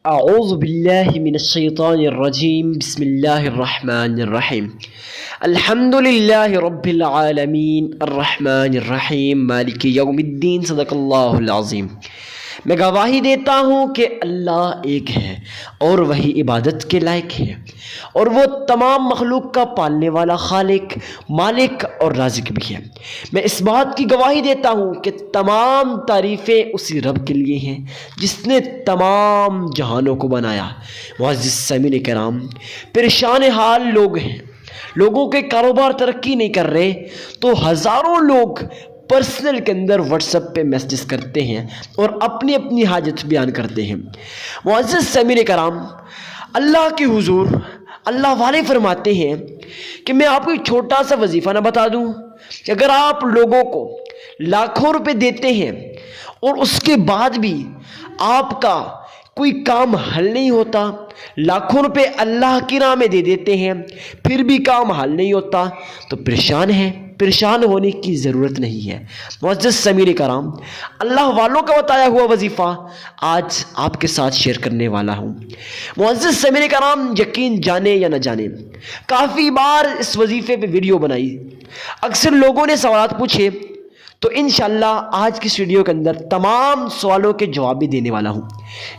اعوذ باللہ من الشیطان الرجیم بسم اللہ الرحمن الرحیم الحمد للہ رب العالمین الرحمن الرحیم مالک یوم الدین صدق اللہ العظیم۔ میں گواہی دیتا ہوں کہ اللہ ایک ہے اور وہی عبادت کے لائق ہے، اور وہ تمام مخلوق کا پالنے والا خالق، مالک اور رازق بھی ہے۔ میں اس بات کی گواہی دیتا ہوں کہ تمام تعریفیں اسی رب کے لیے ہیں جس نے تمام جہانوں کو بنایا۔ معزز سامعین کرام، پریشان حال لوگ ہیں، لوگوں کے کاروبار ترقی نہیں کر رہے تو ہزاروں لوگ پرسنل کے اندر واٹس ایپ پہ میسیجز کرتے ہیں اور اپنی اپنی حاجت بیان کرتے ہیں۔ معزز سامعین کرام، اللہ کے حضور اللہ والے فرماتے ہیں کہ میں آپ کو ایک چھوٹا سا وظیفہ نہ بتا دوں کہ اگر آپ لوگوں کو لاکھوں روپے دیتے ہیں اور اس کے بعد بھی آپ کا کوئی کام حل نہیں ہوتا، لاکھوں روپے اللہ کی راہ میں دے دیتے ہیں پھر بھی کام حل نہیں ہوتا، تو پریشان ہیں۔ پریشان ہونے کی ضرورت نہیں ہے۔ معزز سامعین کرام، اللہ والوں کا بتایا ہوا وظیفہ آج آپ کے ساتھ شیئر کرنے والا ہوں۔ معزز سامعین کرام، یقین جانے یا نہ جانے، کافی بار اس وظیفے پہ ویڈیو بنائی، اکثر لوگوں نے سوالات پوچھے، تو انشاءاللہ آج کی اس ویڈیو کے اندر تمام سوالوں کے جواب بھی دینے والا ہوں۔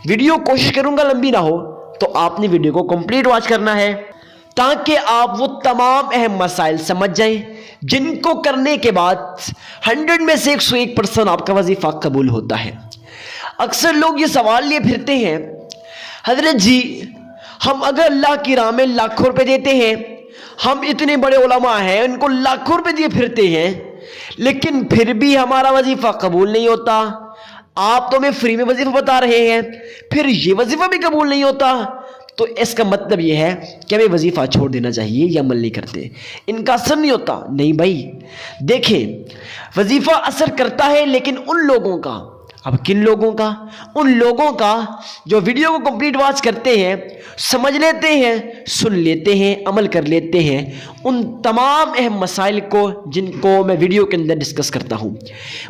ویڈیو کوشش کروں گا لمبی نہ ہو، تو آپ نے ویڈیو کو کمپلیٹ واچ کرنا ہے تاکہ آپ وہ تمام اہم مسائل سمجھ جائیں جن کو کرنے کے بعد 100 میں سے 101% آپ کا وظیفہ قبول ہوتا ہے۔ اکثر لوگ یہ سوال لیے پھرتے ہیں، حضرت جی ہم اگر اللہ کی راہ میں لاکھوں روپے دیتے ہیں، ہم اتنے بڑے علماء ہیں ان کو لاکھوں روپے دیے پھرتے ہیں لیکن پھر بھی ہمارا وظیفہ قبول نہیں ہوتا، آپ تو ہمیں فری میں وظیفہ بتا رہے ہیں پھر یہ وظیفہ بھی قبول نہیں ہوتا، تو اس کا مطلب یہ ہے کہ ہمیں وظیفہ چھوڑ دینا چاہیے یا عمل نہیں کرتے، ان کا اثر نہیں ہوتا۔ نہیں بھائی، دیکھیں وظیفہ اثر کرتا ہے لیکن ان لوگوں کا، اب کن لوگوں کا؟ ان لوگوں کا جو ویڈیو کو کمپلیٹ واچ کرتے ہیں، سمجھ لیتے ہیں، سن لیتے ہیں، عمل کر لیتے ہیں ان تمام اہم مسائل کو جن کو میں ویڈیو کے اندر ڈسکس کرتا ہوں۔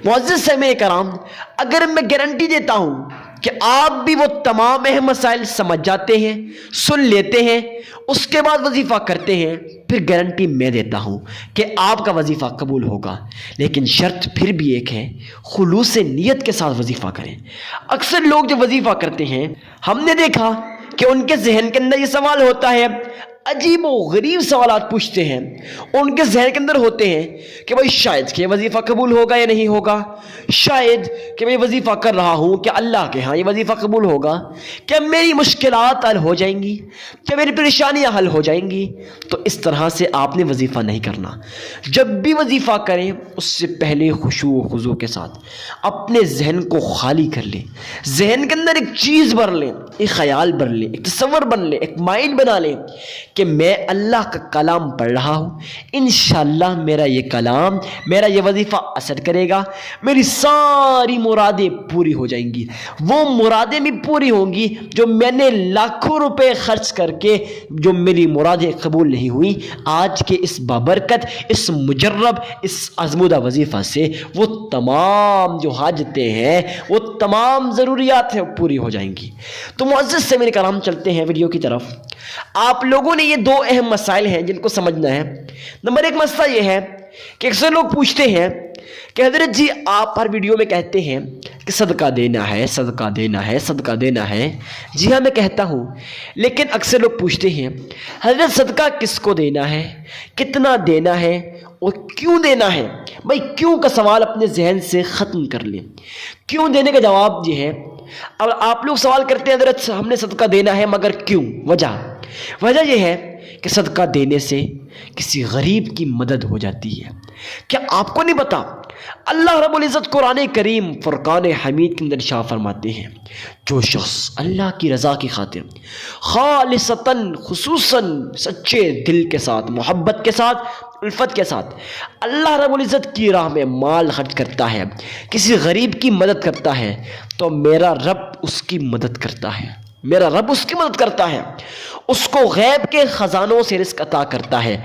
معزز سامعین کرام، اگر میں گارنٹی دیتا ہوں کہ آپ بھی وہ تمام اہم مسائل سمجھ جاتے ہیں، سن لیتے ہیں، اس کے بعد وظیفہ کرتے ہیں، پھر گارنٹی میں دیتا ہوں کہ آپ کا وظیفہ قبول ہوگا، لیکن شرط پھر بھی ایک ہے، خلوص نیت کے ساتھ وظیفہ کریں۔ اکثر لوگ جو وظیفہ کرتے ہیں، ہم نے دیکھا کہ ان کے ذہن کے اندر یہ سوال ہوتا ہے، عجیب و غریب سوالات پوچھتے ہیں، ان کے ذہن کے اندر ہوتے ہیں کہ بھائی شاید کہ وظیفہ قبول ہوگا یا نہیں ہوگا، شاید کہ میں وظیفہ کر رہا ہوں کہ اللہ کے ہاں یہ وظیفہ قبول ہوگا، کیا میری مشکلات حل ہو جائیں گی، کیا میری پریشانیاں حل ہو جائیں گی؟ تو اس طرح سے آپ نے وظیفہ نہیں کرنا۔ جب بھی وظیفہ کریں اس سے پہلے خشوع و خضوع کے ساتھ اپنے ذہن کو خالی کر لیں، ذہن کے اندر ایک چیز بھر لیں، ایک خیال بھر لیں، ایک تصور بن لیں، ایک مائنڈ بنا لیں کہ میں اللہ کا کلام پڑھ رہا ہوں، انشاءاللہ میرا یہ کلام، میرا یہ وظیفہ اثر کرے گا، میری ساری مرادیں پوری ہو جائیں گی، وہ مرادیں بھی پوری ہوں گی جو میں نے لاکھوں روپے خرچ کر کے جو میری مرادیں قبول نہیں ہوئی، آج کے اس بابرکت، اس مجرب، اس آزمودہ وظیفہ سے وہ تمام جو حاجتیں ہیں، وہ تمام ضروریات ہیں، پوری ہو جائیں گی۔ تو معزز سامعین کرام، چلتے ہیں ویڈیو کی طرف۔ آپ لوگوں نے یہ دو اہم مسائل ہیں جن کو سمجھنا ہے۔ نمبر ایک مسئلہ یہ ہے کہ اکثر لوگ پوچھتے ہیں کہ حضرت جی آپ ہر ویڈیو میں کہتے ہیں کہ صدقہ دینا ہے، صدقہ دینا ہے، صدقہ دینا ہے۔ جی ہاں میں کہتا ہوں، لیکن اکثر لوگ پوچھتے ہیں حضرت صدقہ کس کو دینا ہے، کتنا دینا ہے اور کیوں دینا ہے؟ بھائی کیوں کا سوال اپنے ذہن سے ختم کر لیں۔ کیوں دینے کا جواب یہ ہے، اب آپ لوگ سوال کرتے ہیں حضرت ہم نے صدقہ دینا ہے مگر کیوں؟ وجہ یہ ہے کہ صدقہ دینے سے کسی غریب کی مدد ہو جاتی ہے۔ کیا آپ کو نہیں پتا اللہ رب العزت قرآن کریم فرقان حمید کے اندر ارشاد فرماتے ہیں، جو شخص اللہ کی رضا کی خاطر خالصتاً، خصوصاً سچے دل کے ساتھ، محبت کے ساتھ، الفت کے ساتھ اللہ رب العزت کی راہ میں مال خرچ کرتا ہے، کسی غریب کی مدد کرتا ہے، تو میرا رب اس کی مدد کرتا ہے، میرا رب اس کی مدد کرتا ہے، اس کو غیب کے خزانوں سے رزق عطا کرتا ہے،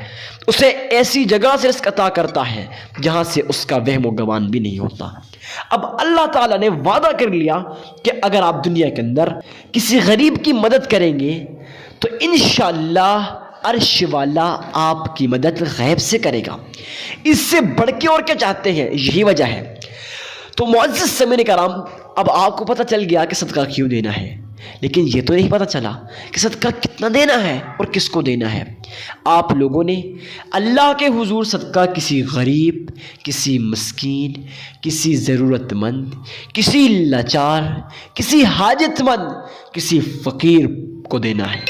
اسے ایسی جگہ سے رزق عطا کرتا ہے جہاں سے اس کا وہم و گمان بھی نہیں ہوتا۔ اب اللہ تعالیٰ نے وعدہ کر لیا کہ اگر آپ دنیا کے اندر کسی غریب کی مدد کریں گے تو انشاءاللہ عرش والا آپ کی مدد غیب سے کرے گا۔ اس سے بڑھ کے اور کیا چاہتے ہیں؟ یہی وجہ ہے۔ تو معزز سامعین کرام، اب آپ کو پتہ چل گیا کہ صدقہ کیوں دینا ہے، لیکن یہ تو نہیں پتہ چلا کہ صدقہ کتنا دینا ہے اور کس کو دینا ہے۔ آپ لوگوں نے اللہ کے حضور صدقہ کسی غریب، کسی مسکین، کسی ضرورت مند، کسی لاچار، کسی حاجت مند، کسی فقیر کو دینا ہے۔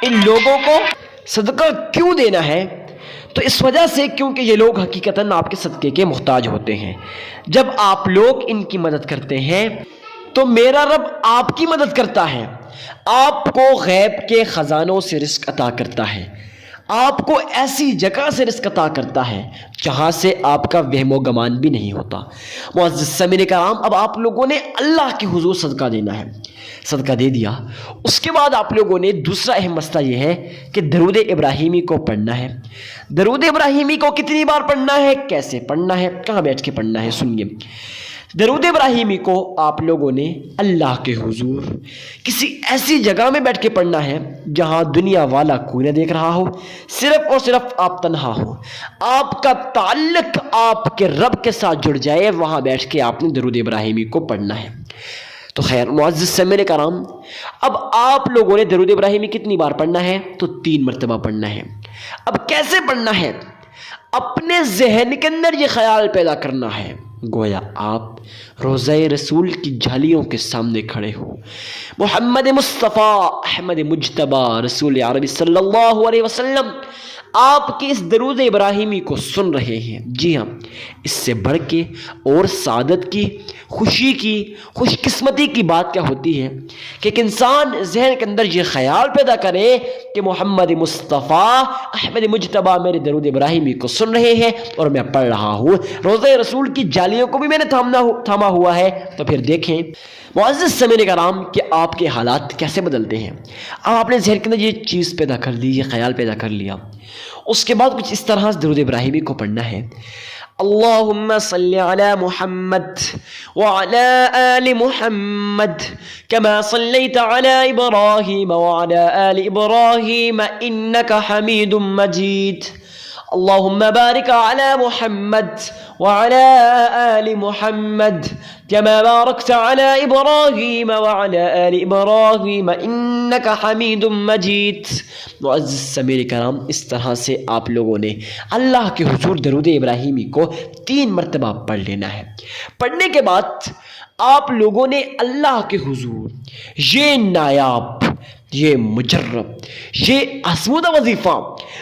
ان لوگوں کو صدقہ کیوں دینا ہے؟ تو اس وجہ سے کیونکہ یہ لوگ حقیقتاً آپ کے صدقے کے محتاج ہوتے ہیں۔ جب آپ لوگ ان کی مدد کرتے ہیں تو میرا رب آپ کی مدد کرتا ہے، آپ کو غیب کے خزانوں سے رزق عطا کرتا ہے، آپ کو ایسی جگہ سے رزق عطا کرتا ہے جہاں سے آپ کا وہم و گمان بھی نہیں ہوتا۔ معزز سامعین کرام، اب آپ لوگوں نے اللہ کے حضور صدقہ دینا ہے، صدقہ دے دیا۔ اس کے بعد آپ لوگوں نے دوسرا اہم مسئلہ یہ ہے کہ درود ابراہیمی کو پڑھنا ہے۔ درود ابراہیمی کو کتنی بار پڑھنا ہے، کیسے پڑھنا ہے، کہاں بیٹھ کے پڑھنا ہے، سنیے۔ درود ابراہیمی کو آپ لوگوں نے اللہ کے حضور کسی ایسی جگہ میں بیٹھ کے پڑھنا ہے جہاں دنیا والا کوئی نہ دیکھ رہا ہو، صرف اور صرف آپ تنہا ہو، آپ کا تعلق آپ کے رب کے ساتھ جڑ جائے، وہاں بیٹھ کے آپ نے درود ابراہیمی کو پڑھنا ہے۔ تو خیر معزز سامعین کرام، اب آپ لوگوں نے درود ابراہیمی کتنی بار پڑھنا ہے؟ تو 3 مرتبہ پڑھنا ہے۔ اب کیسے پڑھنا ہے؟ اپنے ذہن کے اندر یہ خیال پیدا کرنا ہے گویا آپ روضہ رسول کی جھالیوں کے سامنے کھڑے ہو، محمد مصطفیٰ احمد مجتبی رسول عربی صلی اللہ علیہ وسلم آپ کے اس درود ابراہیمی کو سن رہے ہیں۔ جی ہاں، اس سے بڑھ کے اور سعادت کی، خوشی کی، خوش قسمتی کی بات کیا ہوتی ہے کہ ایک انسان ذہن کے اندر یہ خیال پیدا کرے کہ محمد مصطفیٰ احمد مجتبی میرے درود ابراہیمی کو سن رہے ہیں اور میں پڑھ رہا ہوں، روضہ رسول کی جالیوں کو بھی میں نے تھاما ہوا ہے۔ تو پھر دیکھیں معزز سامعین کرام کہ آپ کے حالات کیسے بدلتے ہیں۔ اب آپ نے ذہن کے اندر یہ چیز پیدا کر لی، یہ خیال پیدا کر لیا، اس کے بعد کچھ اس طرح درود ابراہیمی کو پڑھنا ہے۔ اللہم صلی علی محمد وعلی آل محمد کما صلیت علی ابراہیم وعلی آل ابراہیم انکا حمید مجید۔ اللہم بارک علی محمد وعلی آل محمد كما باركت على إبراهيم وعلى آل إبراهيم إنك حميد مجيد۔ معزز سامعین کرام، اس طرح سے آپ لوگوں نے اللہ کے حضور درود ابراہیمی کو 3 مرتبہ پڑھ لینا ہے۔ پڑھنے کے بعد آپ لوگوں نے اللہ کے حضور یہ نایاب، یہ مجرب، یہ آزمودہ وظیفہ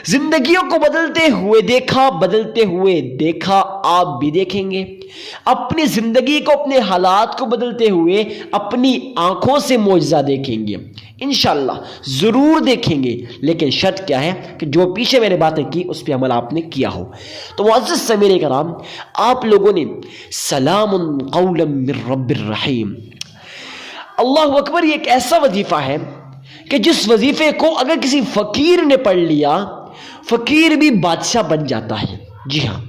زندگیوں کو بدلتے ہوئے دیکھا، بدلتے ہوئے دیکھا، آپ بھی دیکھیں گے۔ اپنی زندگی کو، اپنے حالات کو بدلتے ہوئے اپنی آنکھوں سے معجزہ دیکھیں گے، انشاءاللہ ضرور دیکھیں گے، لیکن شرط کیا ہے کہ جو پیچھے میں نے باتیں کی اس پہ عمل آپ نے کیا ہو۔ تو معزز سامعین کرام، آپ لوگوں نے سلام قولا من رب الرحیم، اللہ اکبر، یہ ایک ایسا وظیفہ ہے کہ جس وظیفے کو اگر کسی فقیر نے پڑھ لیا، فقیر بھی بادشاہ بن جاتا ہے۔ جی ہاں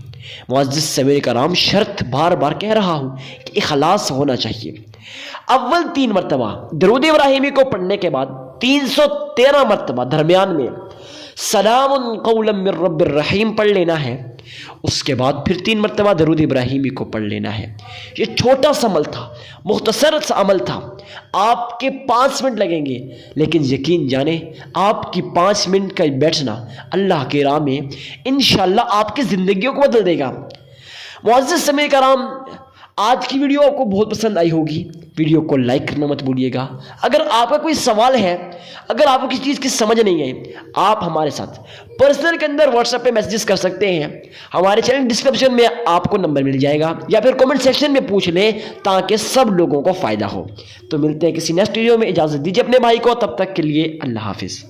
معزز سامعین کرام، شرط بار بار کہہ رہا ہوں کہ اخلاص ہونا چاہیے۔ اول 3 مرتبہ درود ابراہیمی کو پڑھنے کے بعد 313 مرتبہ درمیان میں سلام قولا من رب الرحیم پڑھ لینا ہے۔ اس کے بعد پھر 3 مرتبہ درود ابراہیمی کو پڑھ لینا ہے۔ یہ چھوٹا سا عمل تھا، مختصر سا عمل تھا، آپ کے 5 منٹ لگیں گے، لیکن یقین جانیں آپ کی 5 منٹ کا بیٹھنا اللہ کے راہ میں انشاءاللہ آپ کی زندگیوں کو بدل دے گا۔ معزز سامعین کرام، آج کی ویڈیو آپ کو بہت پسند آئی ہوگی، ویڈیو کو لائک کرنا مت بھولیے گا۔ اگر آپ کا کوئی سوال ہے، اگر آپ کو کسی چیز کی سمجھ نہیں آئی، آپ ہمارے ساتھ پرسنل کے اندر واٹس ایپ پہ میسیجز کر سکتے ہیں، ہمارے چینل ڈسکرپشن میں آپ کو نمبر مل جائے گا، یا پھر کمنٹ سیکشن میں پوچھ لیں تاکہ سب لوگوں کو فائدہ ہو۔ تو ملتے ہیں کسی نیکسٹ ویڈیو میں، اجازت دیجیے اپنے بھائی کو، تب تک کے لیے اللہ حافظ۔